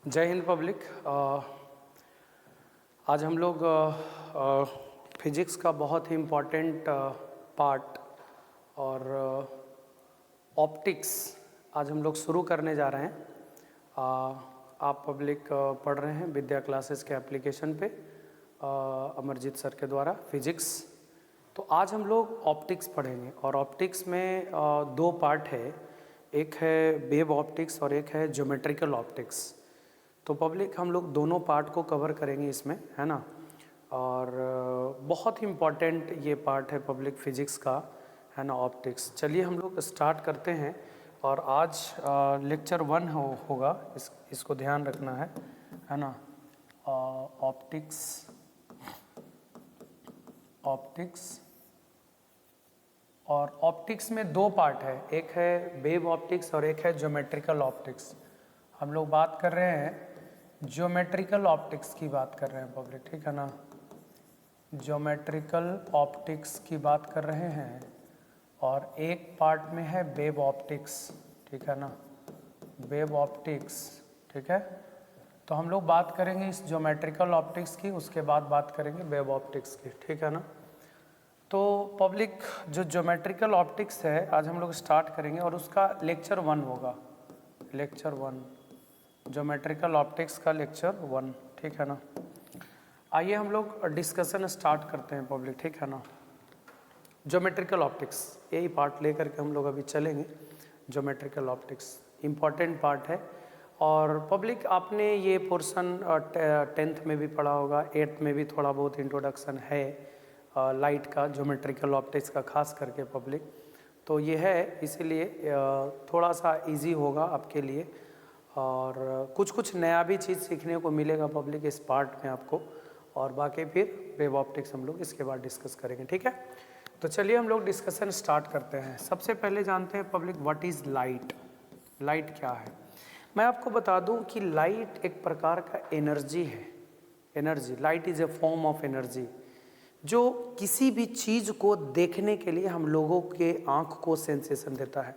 जय हिंद पब्लिक। आज हम लोग फिजिक्स का बहुत ही इम्पॉर्टेंट पार्ट और ऑप्टिक्स आज हम लोग शुरू करने जा रहे हैं। आप पब्लिक पढ़ रहे हैं विद्या क्लासेस के एप्लीकेशन पे अमरजीत सर के द्वारा फिजिक्स। तो आज हम लोग ऑप्टिक्स पढ़ेंगे और ऑप्टिक्स में दो पार्ट है, एक है वेव ऑप्टिक्स और एक है ज्योमेट्रिकल ऑप्टिक्स। तो पब्लिक हम लोग दोनों पार्ट को कवर करेंगे इसमें, है ना। और बहुत ही इम्पॉर्टेंट ये पार्ट है पब्लिक फिजिक्स का, है ना, ऑप्टिक्स। चलिए हम लोग स्टार्ट करते हैं। और आज लेक्चर 1 होगा, इसको ध्यान रखना है ना। ऑप्टिक्स और ऑप्टिक्स में दो पार्ट है, एक है वेव ऑप्टिक्स और एक है ज्योमेट्रिकल ऑप्टिक्स। हम लोग बात कर रहे हैं ज्योमेट्रिकल ऑप्टिक्स की बात कर रहे हैं पब्लिक, ठीक है ना। ज्योमेट्रिकल ऑप्टिक्स की बात कर रहे हैं और एक पार्ट में है वेव ऑप्टिक्स, ठीक है ना, वेव ऑप्टिक्स, ठीक है। तो हम लोग बात करेंगे इस ज्योमेट्रिकल ऑप्टिक्स की, उसके बाद बात करेंगे वेव ऑप्टिक्स की, ठीक है ना। तो पब्लिक जो ज्योमेट्रिकल ऑप्टिक्स है आज हम लोग स्टार्ट करेंगे और उसका लेक्चर 1 होगा, लेक्चर 1 ज्योमेट्रिकल ऑप्टिक्स का लेक्चर 1, ठीक है ना। आइए हम लोग डिस्कशन स्टार्ट करते हैं पब्लिक, ठीक है ना। ज्योमेट्रिकल ऑप्टिक्स यही पार्ट लेकर के हम लोग अभी चलेंगे। ज्योमेट्रिकल ऑप्टिक्स इम्पॉर्टेंट पार्ट है और पब्लिक आपने ये पोर्शन 10th में भी पढ़ा होगा, 8th में भी थोड़ा बहुत इंट्रोडक्शन है लाइट का, ज्योमेट्रिकल ऑप्टिक्स का खास करके पब्लिक। तो ये है, इसीलिए थोड़ा सा इजी होगा आपके लिए और कुछ नया भी चीज़ सीखने को मिलेगा पब्लिक इस पार्ट में आपको। और बाकी फिर वेव ऑप्टिक्स हम लोग इसके बाद डिस्कस करेंगे, ठीक है। तो चलिए हम लोग डिस्कशन स्टार्ट करते हैं। सबसे पहले जानते हैं public what is light. Light क्या है? मैं आपको बता दूं कि लाइट एक प्रकार का एनर्जी है। Energy, light is a form of energy जो किसी भी चीज़ को देखने के लिए हम लोगों के आँख को सेंसेशन देता है।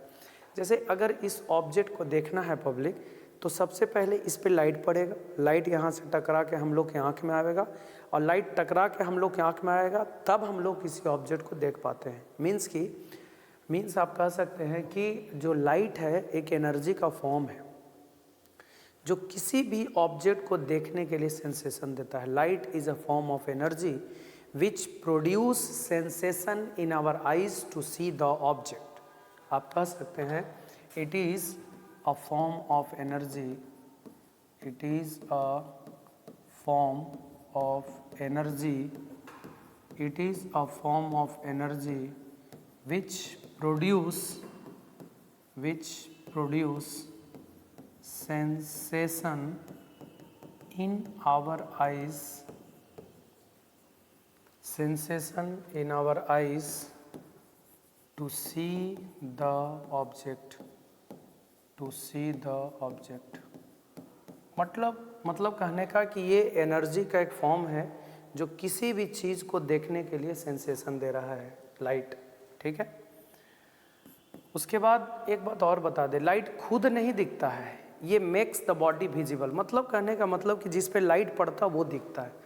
जैसे अगर इस ऑब्जेक्ट को देखना है पब्लिक तो सबसे पहले इस पे लाइट पड़ेगा, लाइट यहाँ से टकरा के हम लोग के आँख में आएगा और लाइट टकरा के हम लोग के आँख में आएगा, तब हम लोग किसी ऑब्जेक्ट को देख पाते हैं। मीन्स आप कह सकते हैं कि जो लाइट है एक एनर्जी का फॉर्म है जो किसी भी ऑब्जेक्ट को देखने के लिए सेंसेशन देता है। Light is a form of energy which produce sensation in our eyes to see the object. आप कह सकते हैं it is a form of energy, it is a form of energy, it is a form of energy which produce sensation in our eyes, sensation in our eyes to see the object, to see the object. मतलब कहने का कि ये energy का एक form है जो किसी भी चीज़ को देखने के लिए सेंसेशन दे रहा है, लाइट, ठीक है। उसके बाद एक बात और बता दे, लाइट खुद नहीं दिखता है, ये मेक्स द बॉडी विजिबल। मतलब कहने का मतलब कि जिस पे लाइट पड़ता वो दिखता है,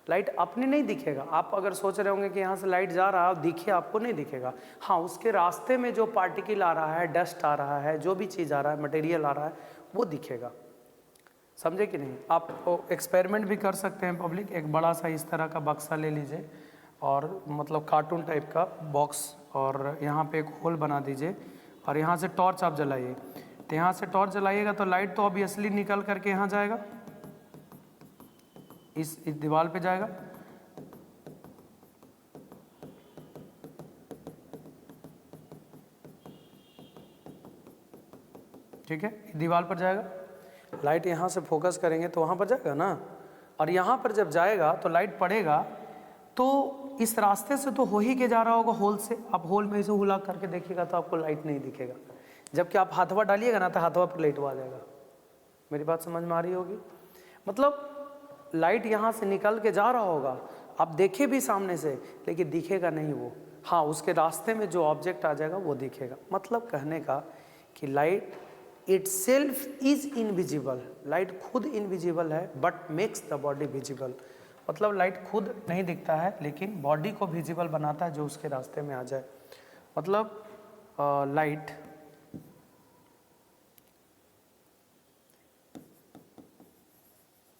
लाइट अपने नहीं दिखेगा। आप अगर सोच रहे होंगे कि यहाँ से लाइट जा रहा है दिखे, आपको नहीं दिखेगा। हाँ, उसके रास्ते में जो पार्टिकल आ रहा है, डस्ट आ रहा है, जो भी चीज़ आ रहा है, मटेरियल आ रहा है, वो दिखेगा। समझे कि नहीं? आप एक्सपेरिमेंट भी कर सकते हैं पब्लिक। एक बड़ा सा इस तरह का बक्सा ले लीजिए और मतलब कार्टून टाइप का बॉक्स, और यहाँ पे एक होल बना दीजिए और यहाँ से टॉर्च आप जलाइए। तो यहाँ से टॉर्च जलाइएगा तो लाइट तो ऑब्वियसली निकल करके यहाँ जाएगा, इस दीवार पे जाएगा। ठीक है, दीवार पर जाएगा, लाइट यहाँ से फोकस करेंगे तो वहाँ पर जाएगा ना। और यहाँ पर जब जाएगा तो लाइट पड़ेगा तो इस रास्ते से तो हो ही के जा रहा होगा होल से। आप होल में इसे हुला करके देखिएगा तो आपको लाइट नहीं दिखेगा, जबकि आप हाथवा डालिएगा ना तो हाथवा पर लाइट आ जाएगा। मेरी बात समझ में आ रही होगी? मतलब लाइट यहाँ से निकल के जा रहा होगा, आप देखे भी सामने से, लेकिन दिखेगा नहीं वो। हाँ, उसके रास्ते में जो ऑब्जेक्ट आ जाएगा वो दिखेगा। मतलब कहने का कि light itself is invisible, light खुद इनविजिबल है but makes the body visible, मतलब लाइट खुद नहीं दिखता है लेकिन बॉडी को विजिबल बनाता है जो उसके रास्ते में आ जाए। मतलब light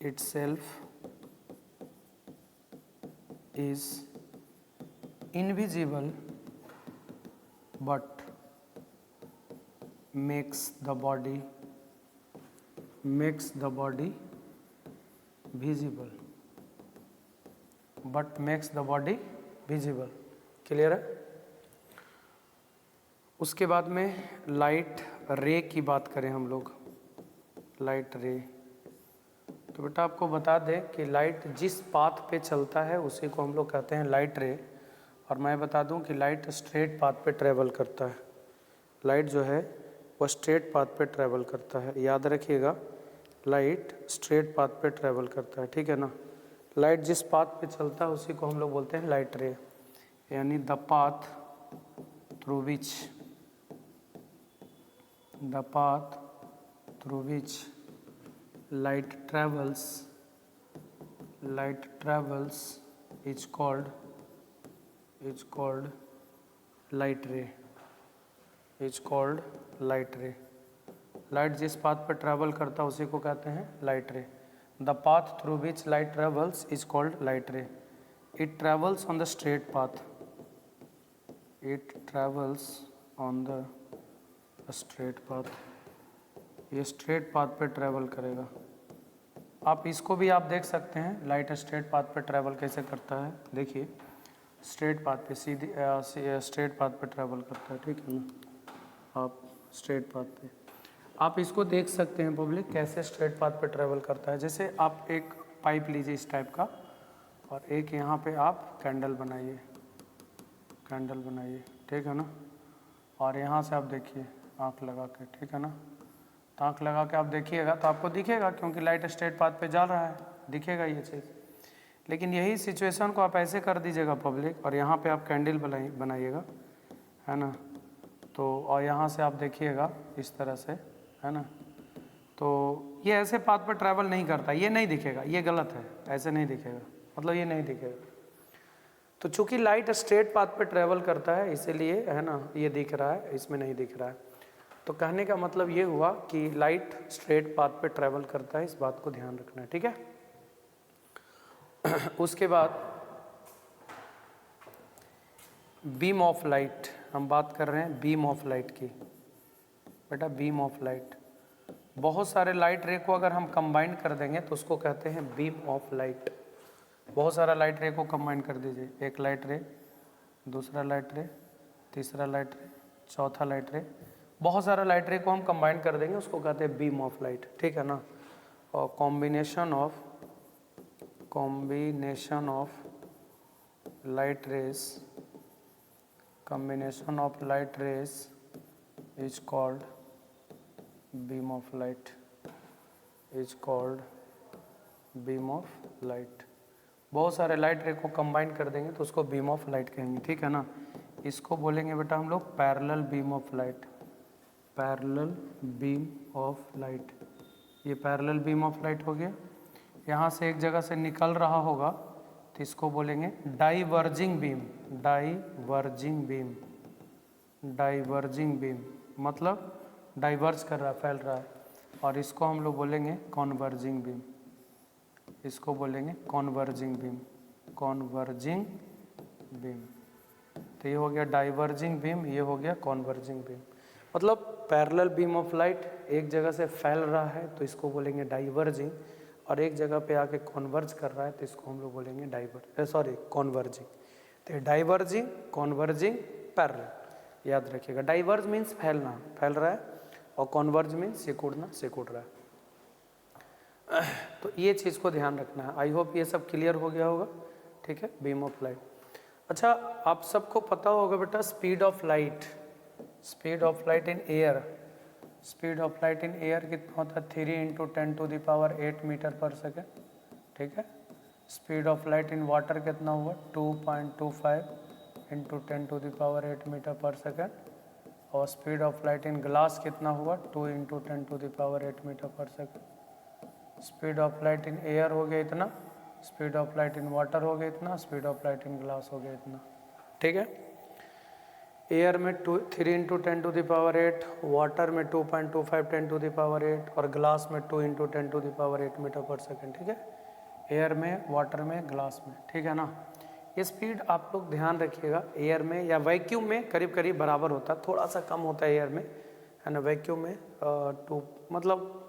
itself is invisible but makes the body visible, but makes the body visible। Clear है? उसके बाद में लाइट रे की बात करें हम लोग, लाइट रे, तो बेटा आपको बता दें कि लाइट जिस पाथ पे चलता है उसी को हम लोग कहते हैं लाइट रे। और मैं बता दूं कि लाइट स्ट्रेट पाथ पे ट्रेवल करता है, लाइट जो है वो स्ट्रेट पाथ पे ट्रेवल करता है, याद रखिएगा, लाइट स्ट्रेट पाथ पे ट्रेवल करता है, ठीक है ना। लाइट जिस पाथ पे चलता है उसी को हम लोग बोलते हैं लाइट रे, यानी the path through which light travels is called light ray, light जिस पाथ पर ट्रैवल करता है उसी को कहते हैं लाइट रे। The path through which light travels is called light रे। It travels on the straight path, ये स्ट्रेट पाथ पे ट्रैवल करेगा। आप इसको भी आप देख सकते हैं, लाइट स्ट्रेट पाथ पे ट्रैवल कैसे करता है, देखिए स्ट्रेट पाथ पे स्ट्रेट पाथ पे ट्रैवल करता है, ठीक है ना। आप स्ट्रेट पाथ पे आप इसको देख सकते हैं पब्लिक कैसे स्ट्रेट पाथ पे ट्रैवल करता है। जैसे आप एक पाइप लीजिए इस टाइप का और एक यहाँ पे आप कैंडल बनाइए, ठीक है ना। और यहाँ से आप देखिए आँख लगा के, ठीक है ना। तो आँख लगा के आप देखिएगा तो आपको दिखेगा, क्योंकि लाइट स्ट्रेट पाथ पे जा रहा है, दिखेगा ये चीज़। लेकिन यही सिचुएशन को आप ऐसे कर दीजिएगा पब्लिक, और यहाँ पे आप कैंडल बनाइएगा, है ना। तो और यहाँ से आप देखिएगा इस तरह से, है ना। तो ये ऐसे पाथ पर ट्रैवल नहीं करता, ये नहीं दिखेगा, ये गलत है, ऐसे नहीं दिखेगा, मतलब ये नहीं दिखेगा। तो चूंकि लाइट स्ट्रेट पाथ पर ट्रैवल करता है इसीलिए, है ना, ये दिख रहा है, इसमें नहीं दिख रहा है। तो कहने का मतलब ये हुआ कि लाइट स्ट्रेट पाथ पे ट्रैवल करता है, इस बात को ध्यान रखना है, ठीक है। उसके बाद बीम ऑफ लाइट, हम बात कर रहे हैं बीम ऑफ लाइट की। बेटा बीम ऑफ लाइट, बहुत सारे लाइट रे को अगर हम कंबाइन कर देंगे तो उसको कहते हैं बीम ऑफ लाइट। बहुत सारा लाइट रे को कंबाइन कर दीजिए, एक लाइट रे, दूसरा लाइट रे, तीसरा लाइट रे, चौथा लाइट रे, बहुत सारा लाइट रे को हम कंबाइन कर देंगे, उसको कहते हैं बीम ऑफ लाइट, ठीक है ना। और combination of light rays is called beam of light, बहुत सारे लाइट रे को कंबाइन कर देंगे तो उसको बीम ऑफ लाइट कहेंगे, ठीक है ना। इसको बोलेंगे बेटा हम लोग पैरेलल बीम ऑफ लाइट, ये पैरेलल बीम ऑफ लाइट हो गया। यहाँ से एक जगह से निकल रहा होगा तो इसको बोलेंगे डाइवर्जिंग बीम, मतलब डाइवर्ज कर रहा है, फैल रहा है। और इसको हम लोग बोलेंगे कॉन्वर्जिंग बीम, तो ये हो गया डाइवर्जिंग बीम, ये हो गया कॉन्वर्जिंग बीम। मतलब पैरेलल बीम ऑफ लाइट एक जगह से फैल रहा है तो इसको बोलेंगे डाइवर्जिंग, और एक जगह पे आके कॉन्वर्ज कर रहा है तो इसको हम लोग बोलेंगे कॉन्वर्जिंग। तो डाइवर्जिंग, कॉन्वर्जिंग, पैरेलल, याद रखिएगा। डाइवर्ज मीन्स फैलना, फैल रहा है, और कॉन्वर्ज मीन्स सिकुड़ रहा है। तो ये चीज़ को ध्यान रखना है। आई होप ये सब क्लियर हो गया होगा, ठीक है, बीम ऑफ लाइट। अच्छा, आप सबको पता होगा बेटा speed of light in air, कितना होता है 3 × 10⁸ मीटर पर सेकेंड, ठीक है। Speed of light in water कितना हुआ 2.25 × 10⁸ मीटर पर सेकेंड। और speed of light in glass कितना हुआ 2 × 10⁸ मीटर पर second. Speed of light in air हो गया इतना, speed of light in water हो गया इतना, speed of light in glass हो गया इतना। ठीक है, एयर में 3 × 10⁸, वाटर में 2.25 10⁸ और ग्लास में 2 × 10⁸ मीटर पर सेकेंड। ठीक है, एयर में, वाटर में, ग्लास में। ठीक है ना, ये स्पीड आप लोग ध्यान रखिएगा, एयर में या वैक्यूम में करीब करीब बराबर होता है, थोड़ा सा कम होता है एयर में, है ना। वैक्यूम में 2 मतलब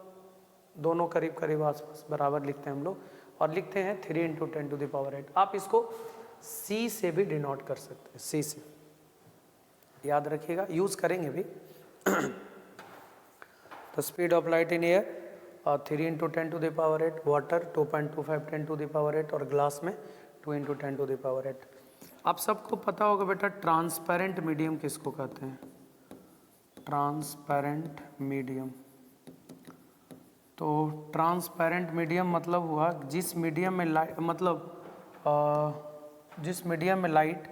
दोनों करीब करीब आसपास बराबर लिखते हैं हम लोग, और लिखते हैं 3 × 10⁸। आप इसको C से भी डिनोट कर सकते हैं, C से याद रखिएगा, यूज़ करेंगे भी। तो speed of light in air 3 × 10⁸, water 2.25 10⁸ और ग्लास में 2 × 10⁸। आप सबको पता होगा बेटा ट्रांसपेरेंट मीडियम किसको कहते हैं, ट्रांसपेरेंट मीडियम। तो ट्रांसपेरेंट मीडियम मतलब हुआ जिस मीडियम में लाइट जिस मीडियम में लाइट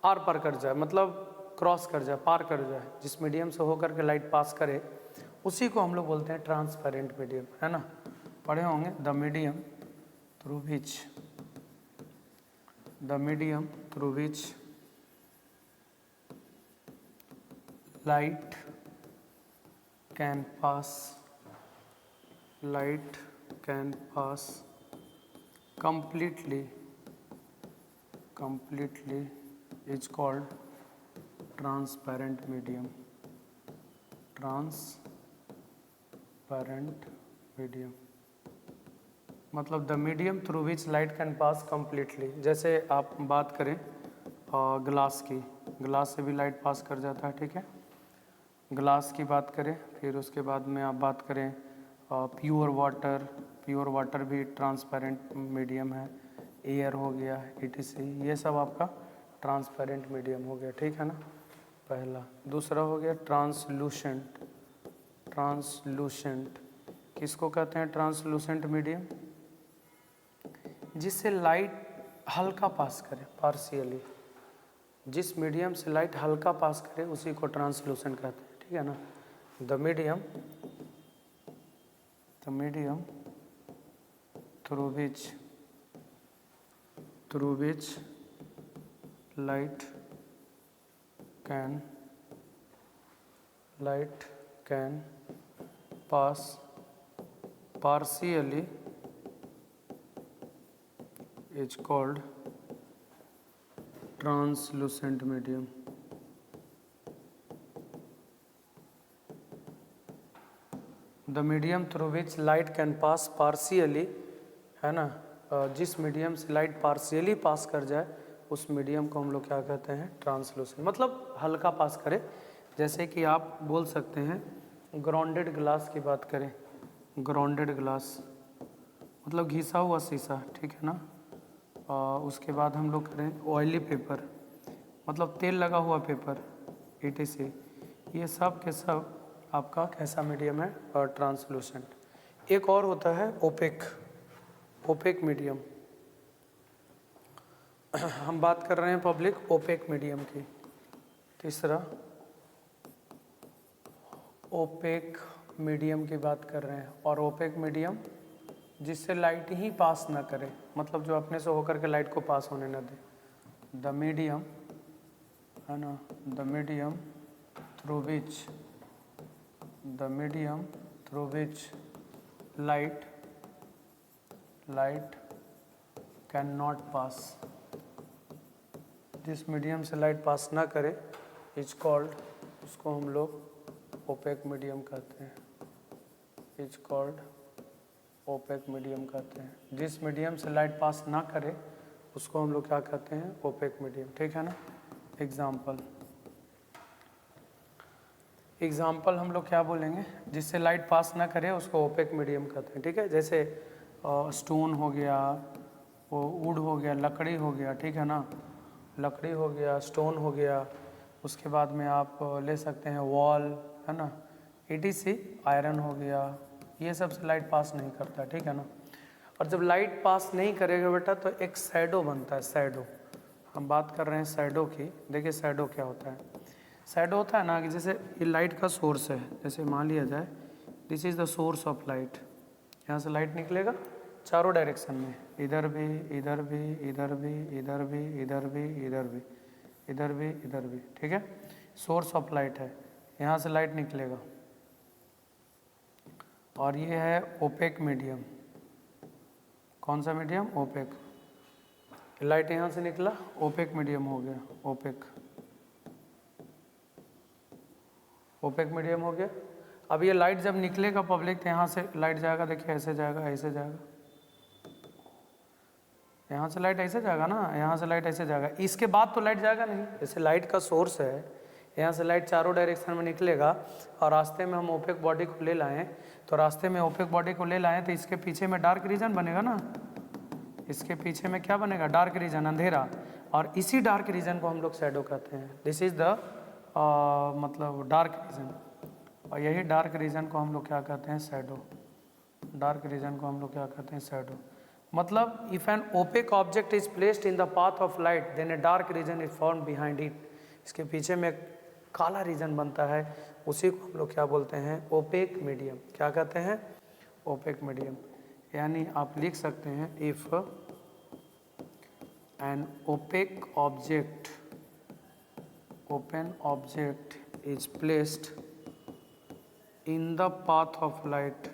आर पार कर जाए, मतलब क्रॉस कर जाए, पार कर जाए, जिस मीडियम से होकर के लाइट पास करे, उसी को हम लोग बोलते हैं ट्रांसपेरेंट मीडियम, है ना। पढ़े होंगे the medium through which light can pass completely is called transparent medium, मतलब the medium through which light can pass completely. जैसे आप बात करें ग्लास की, ग्लास से भी लाइट पास कर जाता है। ठीक है, ग्लास की बात करें, फिर उसके बाद में आप बात करें प्योर वाटर भी ट्रांसपेरेंट मीडियम है, एयर हो गया, etc, ये सब आपका ट्रांसपेरेंट मीडियम हो गया। ठीक है ना, पहला। दूसरा हो गया ट्रांसलूसेंट किसको कहते हैं, ट्रांसलूसेंट मीडियम, जिससे लाइट हल्का पास करे, पार्शियली, जिस मीडियम से लाइट हल्का पास करे उसी को ट्रांसलूसेंट कहते हैं। ठीक है ना, the medium through which light can pass partially is called translucent medium। The medium through which light can pass partially, है ना, जिस मीडियम से लाइट पार्शियली पास कर जाए उस मीडियम को हम लोग क्या कहते हैं, ट्रांसलूसेंट, मतलब हल्का पास करे। जैसे कि आप बोल सकते हैं ग्राउंडेड ग्लास की बात करें, ग्राउंडेड ग्लास मतलब घिसा हुआ शीशा। ठीक है ना, उसके बाद हम लोग करें ऑयली पेपर, मतलब तेल लगा हुआ पेपर, etc, ये सब के सब आपका कैसा मीडियम है, और ट्रांसलूसेंट। एक और होता है ओपेक मीडियम। हम बात कर रहे हैं पब्लिक ओपेक मीडियम की। तीसरा ओपेक मीडियम की बात कर रहे हैं, और ओपेक मीडियम जिससे लाइट ही पास ना करे, मतलब जो अपने से होकर के लाइट को पास होने ना दे। द मीडियम, है ना, the medium through which light can not pass, जिस मीडियम से लाइट पास ना करे इज कॉल्ड, उसको हम लोग ओपेक मीडियम कहते हैं, इज कॉल्ड ओपेक मीडियम कहते हैं। जिस मीडियम से लाइट पास ना करे उसको हम लोग क्या कहते हैं, ओपेक मीडियम। ठीक है ना, एग्जाम्पल हम लोग क्या बोलेंगे, जिससे लाइट पास ना करे उसको ओपेक मीडियम कहते हैं। ठीक है, जैसे स्टोन हो गया, वो वुड हो गया, लकड़ी हो गया। ठीक है ना, लकड़ी हो गया, स्टोन हो गया, उसके बाद में आप ले सकते हैं वॉल, है ना, etc, आयरन हो गया, ये सब से लाइट पास नहीं करता। ठीक है ना, और जब लाइट पास नहीं करेगा बेटा तो एक शैडो बनता है, शैडो। हम बात कर रहे हैं शैडो की। देखिए शैडो क्या होता है, शैडो होता है ना कि जैसे ये लाइट का सोर्स है, जैसे मान लिया जाए this is the source of light, यहाँ से लाइट निकलेगा चारों डायरेक्शन में, इधर भी इधर भी इधर भी इधर भी इधर भी इधर भी इधर भी इधर भी, ठीक है। सोर्स ऑफ लाइट है, यहाँ से लाइट निकलेगा। और ये है ओपेक मीडियम। कौन सा मीडियम? ओपेक। लाइट यहाँ से निकला, ओपेक मीडियम हो गया, ओपेक, ओपेक मीडियम हो गया। अब ये लाइट जब निकलेगा पब्लिक तो यहाँ से लाइट जाएगा, देखिए ऐसे जाएगा, ऐसे जाएगा, यहाँ से लाइट ऐसे जाएगा ना, यहाँ से लाइट ऐसे जाएगा, इसके बाद तो लाइट जाएगा नहीं। जैसे लाइट का सोर्स है, यहाँ से लाइट चारों डायरेक्शन में निकलेगा और रास्ते में हम ओपेक बॉडी को ले लाएं, तो रास्ते में ओपेक बॉडी को ले लाएं तो इसके पीछे में डार्क रीजन बनेगा ना, इसके पीछे में क्या बनेगा? डार्क रीजन, अंधेरा। और इसी डार्क रीजन को हम लोग शैडो कहते हैं। दिस इज द मतलब डार्क रीजन, और यही डार्क रीजन को हम लोग क्या कहते हैं? शैडो। डार्क रीजन को हम लोग क्या कहते हैं? शैडो। मतलब if an opaque object is placed in the path of light then a dark region is form behind it. इसके पीछे में काला रीजन बनता है, उसी को हम लोग क्या बोलते हैं? Opaque medium. क्या कहते हैं? Opaque medium. यानी आप लिख सकते हैं if an opaque object, open object is placed in the path of light,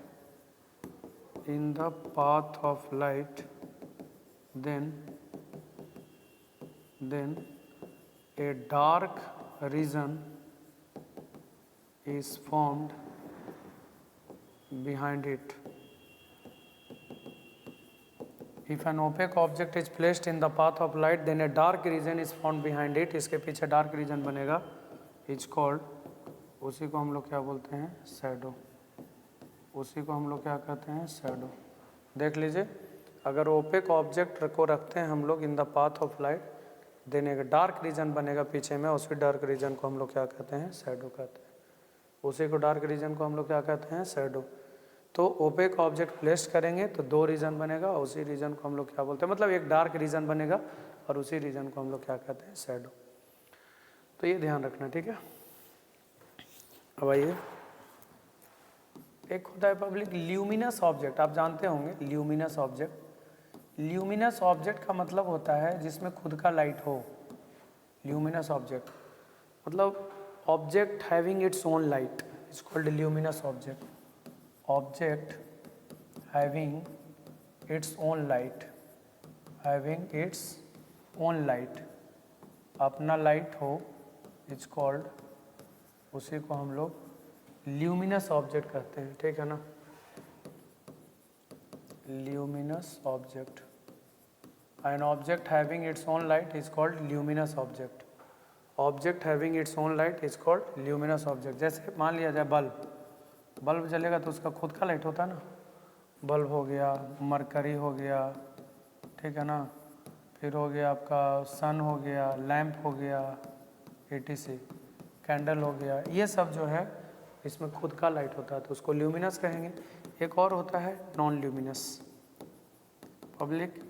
in the path of light, then a dark region is formed behind it. If an opaque object is placed in the path of light then a dark region is formed behind it, इसके पीछे dark region बनेगा, is called, उसी को हम लोग क्या बोलते हैं? शैडो। उसी को हम लोग क्या कहते हैं? शैडो। देख लीजिए, अगर ओपेक ऑब्जेक्ट को रखते हैं हम लोग in the path of light then एक डार्क रीजन बनेगा पीछे में, उसी डार्क रीजन को हम लोग क्या कहते हैं? शैडो कहते हैं। उसी को डार्क रीजन को हम लोग क्या कहते हैं? शैडो। तो ओपेक ऑब्जेक्ट प्लेस करेंगे तो दो रीजन बनेगा, उसी रीजन को हम लोग क्या बोलते हैं? मतलब एक डार्क रीजन बनेगा और उसी रीजन को हम लोग क्या कहते हैं? शैडो। तो ये ध्यान रखना, ठीक है। अब आइए, एक होता है पब्लिक ल्यूमिनस ऑब्जेक्ट। आप जानते होंगे ल्यूमिनस ऑब्जेक्ट। ल्यूमिनस ऑब्जेक्ट का मतलब होता है जिसमें खुद का लाइट हो। ल्यूमिनस ऑब्जेक्ट मतलब object having its own light is called luminous object. Object having its own light, having its own light, अपना लाइट हो, इट्स कॉल्ड, उसी को हम लोग ल्यूमिनस ऑब्जेक्ट कहते हैं, ठीक है ना। Luminous object, an object having its own light is called luminous object. Object having its own light is called luminous object. जैसे मान लिया जाए बल्ब, बल्ब जलेगा तो उसका खुद का लाइट होता है ना। बल्ब हो गया, मरकरी हो गया, ठीक है ना, फिर हो गया आपका सन हो गया, लैंप हो गया, etc, कैंडल हो गया, ये सब जो है इसमें खुद का लाइट होता है तो उसको ल्यूमिनस कहेंगे। एक और होता है non luminous. Public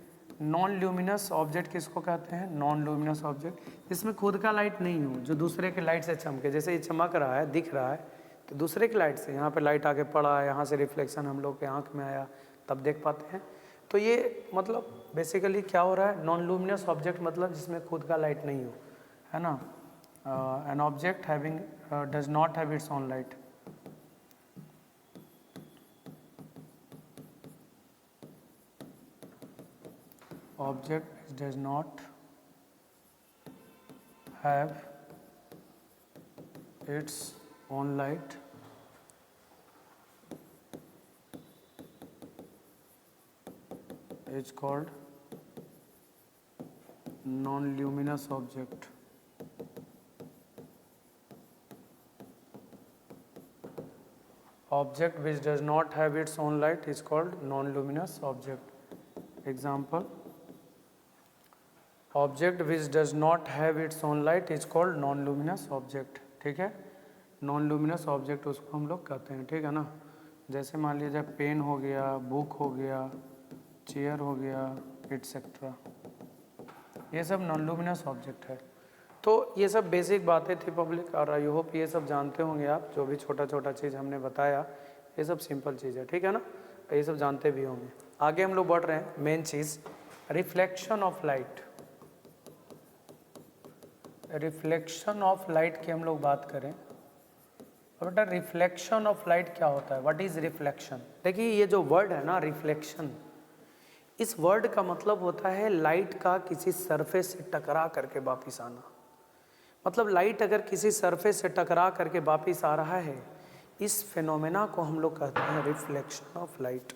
non luminous object किसको कहते हैं? नॉन ल्यूमिनस ऑब्जेक्ट इसमें खुद का लाइट नहीं हो, जो दूसरे के लाइट से चमके। जैसे ये चमक रहा है, दिख रहा है, तो दूसरे की लाइट से, यहाँ पे लाइट आके पड़ा, यहाँ से रिफ्लेक्शन हम लोग के आँख में आया, तब देख पाते हैं। तो ये मतलब बेसिकली क्या हो रहा है? नॉन ल्यूमिनस ऑब्जेक्ट मतलब जिसमें खुद का लाइट नहीं हो, है ना। an object having does not have its own light. Object which does not have its own light is called non-luminous object. Object which does not have its own light is called non-luminous object. Example, object which does not have its own light is called non-luminous object, ठीक है। non-luminous object उसको हम लोग कहते हैं, ठीक है ना। जैसे मान लीजिए पेन हो गया, बुक हो गया, चेयर हो गया, एटसेट्रा, ये सब नॉन लुमिनस ऑब्जेक्ट है। तो ये सब बेसिक बातें थी पब्लिक, और आई होप ये सब जानते होंगे आप। जो भी छोटा छोटा चीज़ हमने बताया ये सब सिंपल चीज़ है, ठीक है ना, ये सब जानते भी होंगे। आगे हम लोग बढ़ रहे हैं। Main cheese reflection of light. Reflection of light की हम लोग बात करें तो बेटा रिफ्लेक्शन ऑफ लाइट क्या होता है, व्हाट इज रिफ्लेक्शन। देखिए ये जो वर्ड है ना रिफ्लेक्शन, इस वर्ड का मतलब होता है लाइट का किसी सरफेस से टकरा करके वापिस आना। मतलब लाइट अगर किसी सरफेस से टकरा करके वापिस आ रहा है, इस फिनोमेना को हम लोग कहते हैं रिफ्लेक्शन ऑफ लाइट।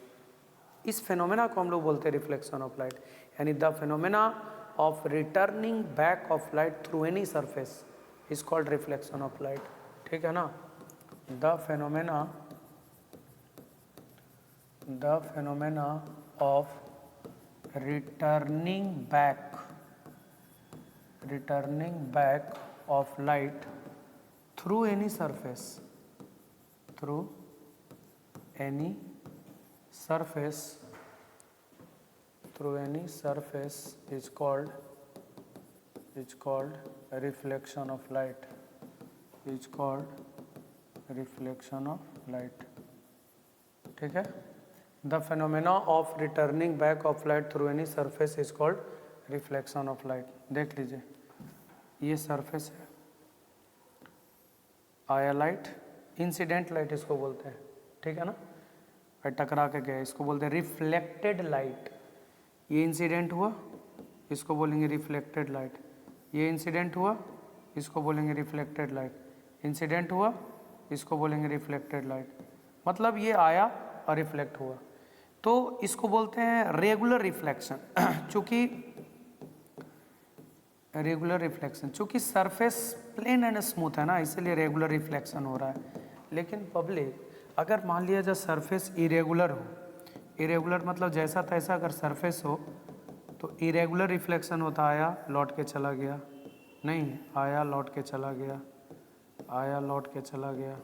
इस फिनोमेना को हम लोग बोलते हैं रिफ्लेक्शन ऑफ लाइट, यानी the phenomena of returning back of light through any surface is called reflection of light, ठीक है ना। The phenomena of returning back of light through any surface is called reflection of light, ठीक है। The phenomena of returning back of light through any surface is called reflection of light। देख लीजिए ये surface है, आया light, incident light इसको बोलते हैं, ठीक है ना, टकरा के गया, इसको बोलते हैं रिफ्लेक्टेड लाइट। ये इंसिडेंट हुआ, इसको बोलेंगे रिफ्लेक्टेड लाइट। ये इंसिडेंट हुआ, इसको बोलेंगे रिफ्लेक्टेड लाइट। इंसिडेंट हुआ, इसको बोलेंगे रिफ्लेक्टेड लाइट। मतलब ये आया और रिफ्लेक्ट हुआ, तो इसको बोलते हैं रेगुलर रिफ्लेक्शन। चूँकि सरफेस प्लेन एंड स्मूथ है ना, इसलिए रेगुलर रिफ्लेक्शन हो रहा है। लेकिन पब्लिक अगर मान लिया जाए सरफेस इरेगुलर हो, इरेगुलर मतलब जैसा तैसा अगर सरफेस हो तो इरेगुलर रिफ्लेक्शन होता, आया लौट के चला गया, नहीं आया लौट के चला गया, आया लौट के चला गया,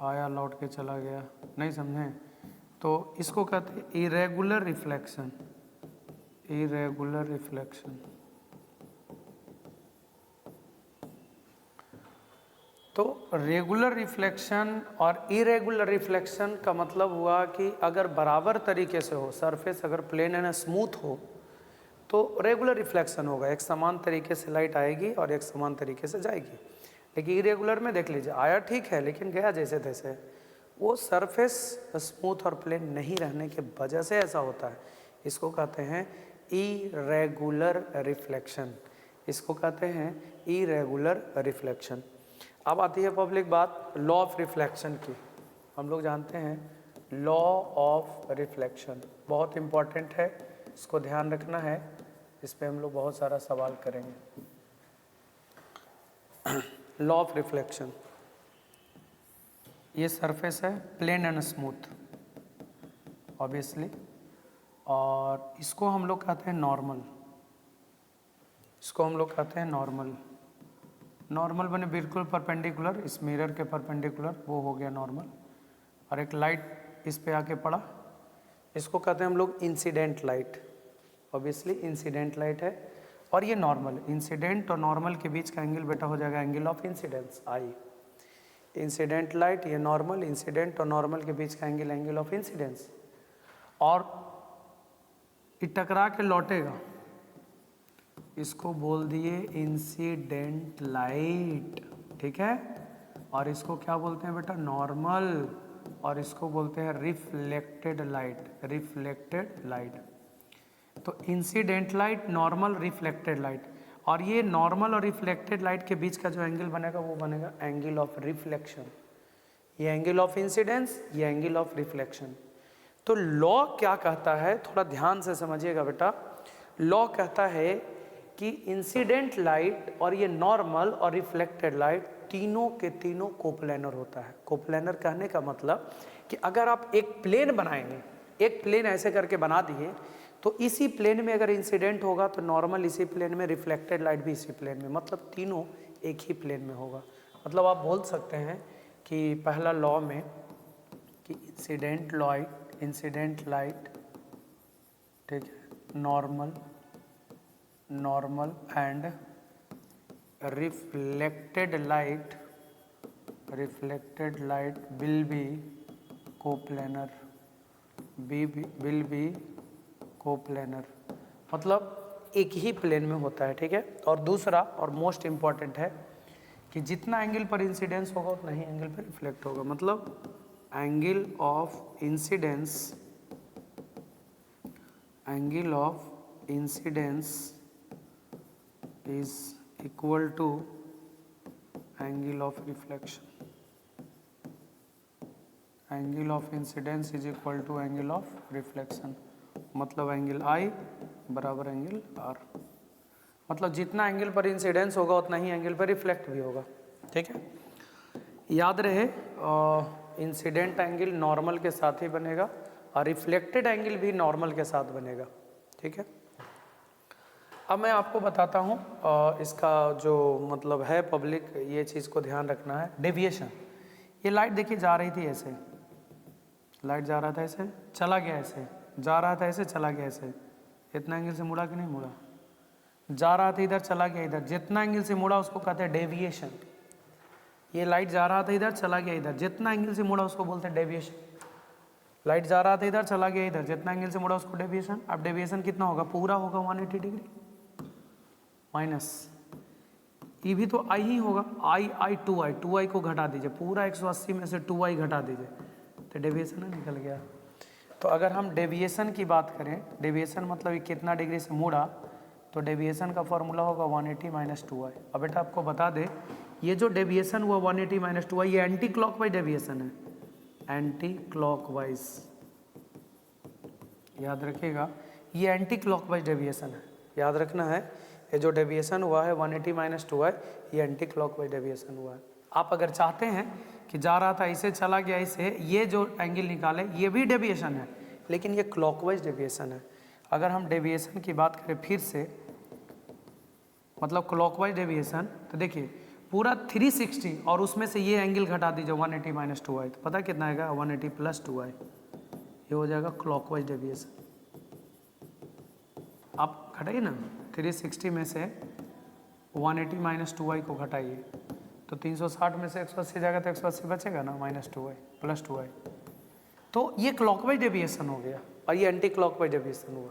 आया लौट के चला गया, नहीं समझे, तो इसको कहते हैं इरेगुलर रिफ्लेक्शन। तो रेगुलर रिफ्लेक्शन और इरेगुलर रिफ्लेक्शन का मतलब हुआ कि अगर बराबर तरीके से हो, सरफेस अगर प्लेन एंड स्मूथ हो तो रेगुलर रिफ्लेक्शन होगा, एक समान तरीके से लाइट आएगी और एक समान तरीके से जाएगी। लेकिन इरेगुलर में देख लीजिए, आया ठीक है लेकिन गया जैसे तैसे, वो सरफेस स्मूथ और प्लेन नहीं रहने के वजह से ऐसा होता है। इसको कहते हैं इरेगुलर रिफ्लेक्शन, इसको कहते हैं इरेगुलर रिफ्लेक्शन। अब आती है पब्लिक बात लॉ ऑफ रिफ्लेक्शन की। हम लोग जानते हैं लॉ ऑफ रिफ्लेक्शन बहुत इम्पॉर्टेंट है, इसको ध्यान रखना है, इस पे हम लोग बहुत सारा सवाल करेंगे। लॉ ऑफ रिफ्लेक्शन, ये सरफेस है प्लेन एंड स्मूथ ऑब्वियसली, और इसको हम लोग कहते हैं नॉर्मल, इसको हम लोग कहते हैं नॉर्मल। नॉर्मल बने बिल्कुल परपेंडिकुलर, इस मिरर के परपेंडिकुलर, वो हो गया नॉर्मल। और एक लाइट इस पे आके पड़ा, इसको कहते हैं हम लोग incident light, obviously incident light है। और ये नॉर्मल, इंसिडेंट और नॉर्मल के बीच का एंगल बेटा हो जाएगा angle of incidence, I. Incident light, ये नॉर्मल, इंसिडेंट और नॉर्मल के बीच का एंगल एंगल ऑफ इंसिडेंस। और ये टकरा के लौटेगा, इसको बोल दिए इंसिडेंट लाइट, ठीक है। और इसको क्या बोलते हैं बेटा, नॉर्मल, और इसको बोलते हैं रिफ्लेक्टेड लाइट। तो incident light, normal, reflected light, और ये नॉर्मल और रिफ्लेक्टेड लाइट के बीच का जो एंगल बनेगा वो बनेगा एंगल ऑफ रिफ्लेक्शन। ये एंगल ऑफ इंसिडेंस, ये एंगल ऑफ रिफ्लेक्शन। तो लॉ क्या कहता है, थोड़ा ध्यान से समझिएगा बेटा। लॉ कहता है कि इंसिडेंट लाइट और ये नॉर्मल और रिफ्लेक्टेड लाइट तीनों के तीनों कोप्लेनर होता है। कोप्लेनर कहने का मतलब कि अगर आप एक प्लेन बनाएंगे, एक प्लेन ऐसे करके बना दिए, तो इसी प्लेन में अगर इंसिडेंट होगा तो नॉर्मल इसी प्लेन में, रिफ्लेक्टेड लाइट भी इसी प्लेन में, मतलब तीनों एक ही प्लेन में होगा। मतलब आप बोल सकते हैं कि पहला लॉ में कि इंसिडेंट लाइट ठीक है, normal and reflected light will be coplanar, will be coplanar, मतलब एक ही प्लेन में होता है, ठीक है। और दूसरा और मोस्ट इम्पॉर्टेंट है कि जितना एंगल पर इंसिडेंस होगा उतना ही एंगल पर रिफ्लेक्ट होगा, मतलब angle of incidence is equal to angle of reflection, angle of incidence is equal to angle of reflection, मतलब एंगल I बराबर एंगल R, मतलब जितना एंगल पर इंसिडेंस होगा उतना ही एंगल पर रिफ्लेक्ट भी होगा, ठीक है। याद रहे इंसिडेंट एंगल नॉर्मल के साथ ही बनेगा और रिफ्लेक्टेड एंगल भी नॉर्मल के साथ बनेगा, ठीक है। अब मैं आपको बताता हूँ इसका जो मतलब है पब्लिक, ये चीज़ को ध्यान रखना है। डेविएशन, ये लाइट देखिए जा रही थी ऐसे, लाइट जा रहा था ऐसे, चला गया ऐसे, जा रहा था ऐसे, चला गया ऐसे, इतना एंगल से मुड़ा कि नहीं मुड़ा, जा रहा था इधर, चला गया इधर, जितना एंगल से मुड़ा उसको कहते हैं डेविएशन। ये लाइट जा रहा था इधर, चला गया इधर, जितना एंगल से मुड़ा उसको बोलते हैं डेविएशन। लाइट जा रहा था इधर, चला गया इधर, जितना एंगल से मुड़ा उसको डेविएशन। अब डेविएशन कितना होगा, पूरा होगा 180 डिग्री माइनस, ये भी तो आई ही होगा, आई 2i को घटा दीजिए, पूरा 180 में से 2i घटा दीजिए तो डेविएशन निकल गया। तो अगर हम डेविएशन की बात करें, डेविएशन मतलब ये कितना डिग्री से मुड़ा, तो डेविएशन का फॉर्मूला होगा 180 माइनस 2i। अब बेटा आपको बता दे, ये जो डेविएशन हुआ 180 माइनस 2i, ये एंटी क्लॉकवाइज डेविएशन है, एंटी क्लॉकवाइज, याद रखिएगा, ये एंटी क्लॉकवाइज डेविएशन है, याद रखना है। ये जो डेविएशन हुआ है 180 माइनस 2i, ये एंटी क्लॉकवाइज डेविएशन हुआ है। आप अगर चाहते हैं कि जा रहा था इसे, चला गया इसे, ये जो एंगल निकाले ये भी डेविएशन है, लेकिन ये क्लॉकवाइज डेविएशन है। अगर हम डेविएशन की बात करें फिर से, मतलब क्लॉकवाइज डेविएशन, तो देखिए पूरा 360 और उसमें से ये एंगल घटा दीजिए 180 माइनस 2i, तो पता कितना आएगा, 180 प्लस 2i, ये हो जाएगा क्लॉकवाइज डेविएशन। आप घटाइए ना, 360 में से 180 माइनस 2i को घटाइए तो 360 में से 180 जाएगा तो 180 बचेगा ना, माइनस 2i प्लस 2i, तो ये क्लॉकवाइज डेविएशन हो गया और ये एंटी क्लॉकवाइज डेविएशन हुआ।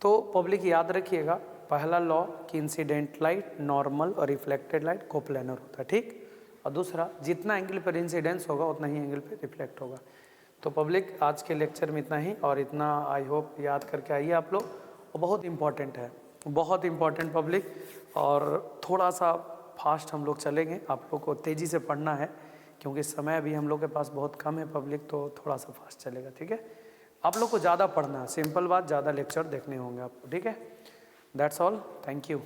तो पब्लिक याद रखिएगा, पहला लॉ कि इंसिडेंट लाइट नॉर्मल और रिफ्लेक्टेड लाइट कोप्लेनर होता है, ठीक। और दूसरा, जितना एंगल पर इंसिडेंस होगा उतना ही एंगल पर रिफ्लेक्ट होगा। तो पब्लिक आज के लेक्चर में इतना ही, और इतना आई होप याद करके आइए आप लोग, और बहुत इम्पॉर्टेंट है, बहुत इम्पॉर्टेंट पब्लिक, और थोड़ा सा फास्ट हम लोग चलेंगे, आप लोग को तेज़ी से पढ़ना है क्योंकि समय अभी हम लोग के पास बहुत कम है पब्लिक, तो थोड़ा सा फास्ट चलेगा, ठीक है। आप लोग को ज़्यादा पढ़ना है, सिंपल बात, ज़्यादा लेक्चर देखने होंगे आपको, ठीक है। That's all, thank you.